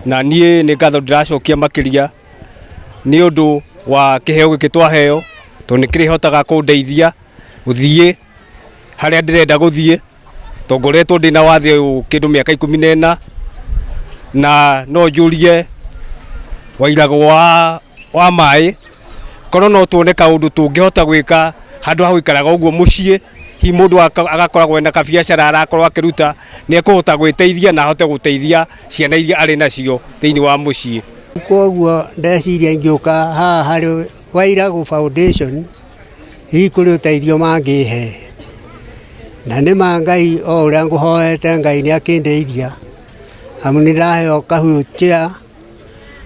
na niĩ nĩ ngatho ndĩracokia makĩria nĩ ũndũ wa kĩheo gĩkĩ twaheo, tondũ nĩ kĩrĩhotaga kũndeithia gũthiĩ harĩa ndĩrenda gũthiĩ, tondũ ngoretwo ndĩna wathe ũyũ kĩndũ mĩaka 14 na no njũrie wairago wa maĩ korwo no tuone kaũndũ tũngĩhota gwĩka handũ ha gũikaraga ũguo mũciĩ. Hi mũndũ agakoragwo na kabiacara arakorwo akĩruta, nĩ ekũhota gwĩteithia na ahote gũteithia ciana iria arĩ nacio thĩinĩ wa mũciĩ. Koguo ndeciria ingĩũka haha harĩ Wairago Foundation hihi kũrĩ ũteithio mangĩhe, na nĩ Ngai o ũrĩa ngũhoete Ngai nĩ akĩndeithia, amu nĩ ndaheo ka-wheelchair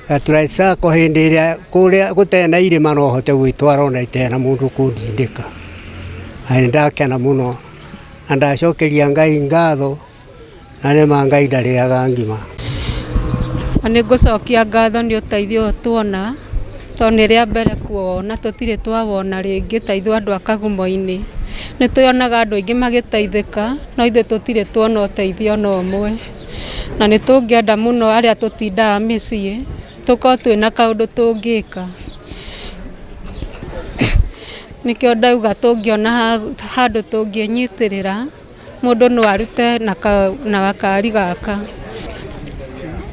gaturacako hĩndĩ ĩrĩa kũrĩa gũtarĩ na irĩma no hote gwĩtwara ona itarĩ na mũndũ kũndindĩka. Nĩ ndakena mũno na ndacokeria Ngai ngatho, na nĩ Ngai ndarĩaga ngima. Nĩ ngũcokia ngatho nĩ ũteithio tuona, tondũ nĩ rĩa mbere kuona, tũtirĩ twawona rĩngĩ ta ithuĩ andũ a Kagumo-inĩ. Nĩ tuonaga andũ aingĩ magĩteithĩka, no ithuĩ tũtirĩ tuona ũteithio ona ũmwe, na nĩ tũngĩenda mũno arĩa tũtindaga mĩciĩ tũkorwo twĩna kaũndũ tũngĩka. Nĩkĩo ndauga tũngĩona handũ tũngĩnyitĩrĩra mũndũ no arute na gakari gaka.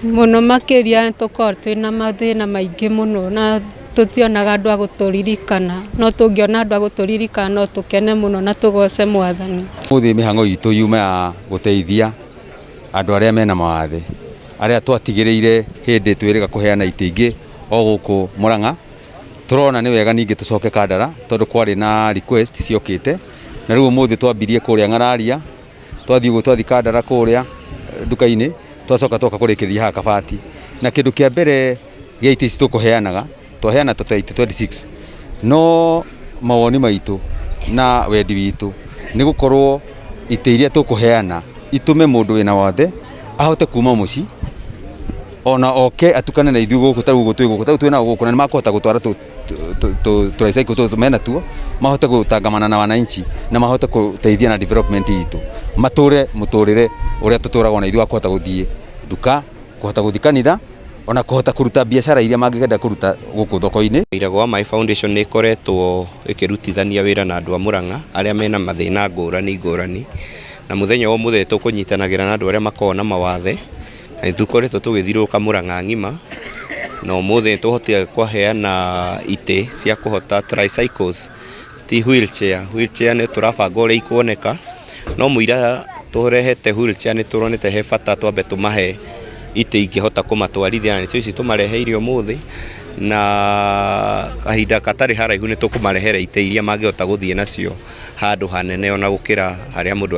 Mũno makĩria tũkorwo twĩna mathĩna maingĩ mũno na tũtionaga andũ a gũtũririkana, no tũngĩona andũ a gũtũririkana no tũkene mũno na tũgoce Mwathani. Mũthĩ mĩhang'o itũ yuma ya gũteithia andũ arĩa mena mawathe, arĩa twatigĩrĩire hĩndĩ twĩrĩga kũheana itĩ ingĩ o gũkũ Mũrang'a. Tũrona nĩ wega ningĩ tũcoke Kandara, tondũ kwarĩ na request ciokĩte, na rĩu ũmũthĩ twambirie kũrĩa Ng'araria, twathi Kandara kũrĩa nduka-inĩ, twacoka twoka kũrĩkĩrĩria haha Kabati. Na kĩndũ kĩa mbere gĩa itĩ ici tũkũheanaga, twaheana tũta itĩ 26, no mawoni maitũ na wendi witũ nĩ gũkorwo itĩ iria tũkũheana itũme mũndũ wĩna wathe ahote kuma mũciĩ, ona oke atukane na ithuĩ gũkũ ta gũkũ twĩna gũkũ, na nĩ makũhota gũtwara tũraicycle tũtũ mena tuo, mahote gũtangamana na wananchi na mahote gũteithia na development itũ, matũre mũtũrĩre ũrĩa tũtũraga ona ithuĩ akũhota gũthiĩ nduka, kũhota gũthiĩ kanitha, ona kũhota kũruta biacara iria mangĩenda kũruta gũkũ thoko-inĩ. Wairago wa Maĩ Foundation nĩ ĩkoretwo ĩkĩrutithania wĩra na andũ a Mũrang'a arĩa mena mathĩna ngũrani, na mũthenya wa ũmũthĩ tũkũnyitanagĩra na andũ arĩa makoragwo na mawathe, na nĩ tũkoretwo tũgĩthiũrũrũka Mũrang'a ng'ima, na ũmũthĩ tũhotire kũheana itĩ cia kũhota tricycles, ti wheelchair. Wheelchair nĩ tũrabanga ũrĩa ikuoneka, no mũira tũrehete wheelchair nĩ tũronete he bata twambe tũmahe itĩ ingĩhota kũmatwarithia, na nĩcio ici tũmareheire ũmũthĩ, na kahinda gatarĩ haraihu nĩ tũkũmarehera itĩ iria mangĩhota gũthiĩ nacio handũ hanene ona gũkĩra harĩa mũndũ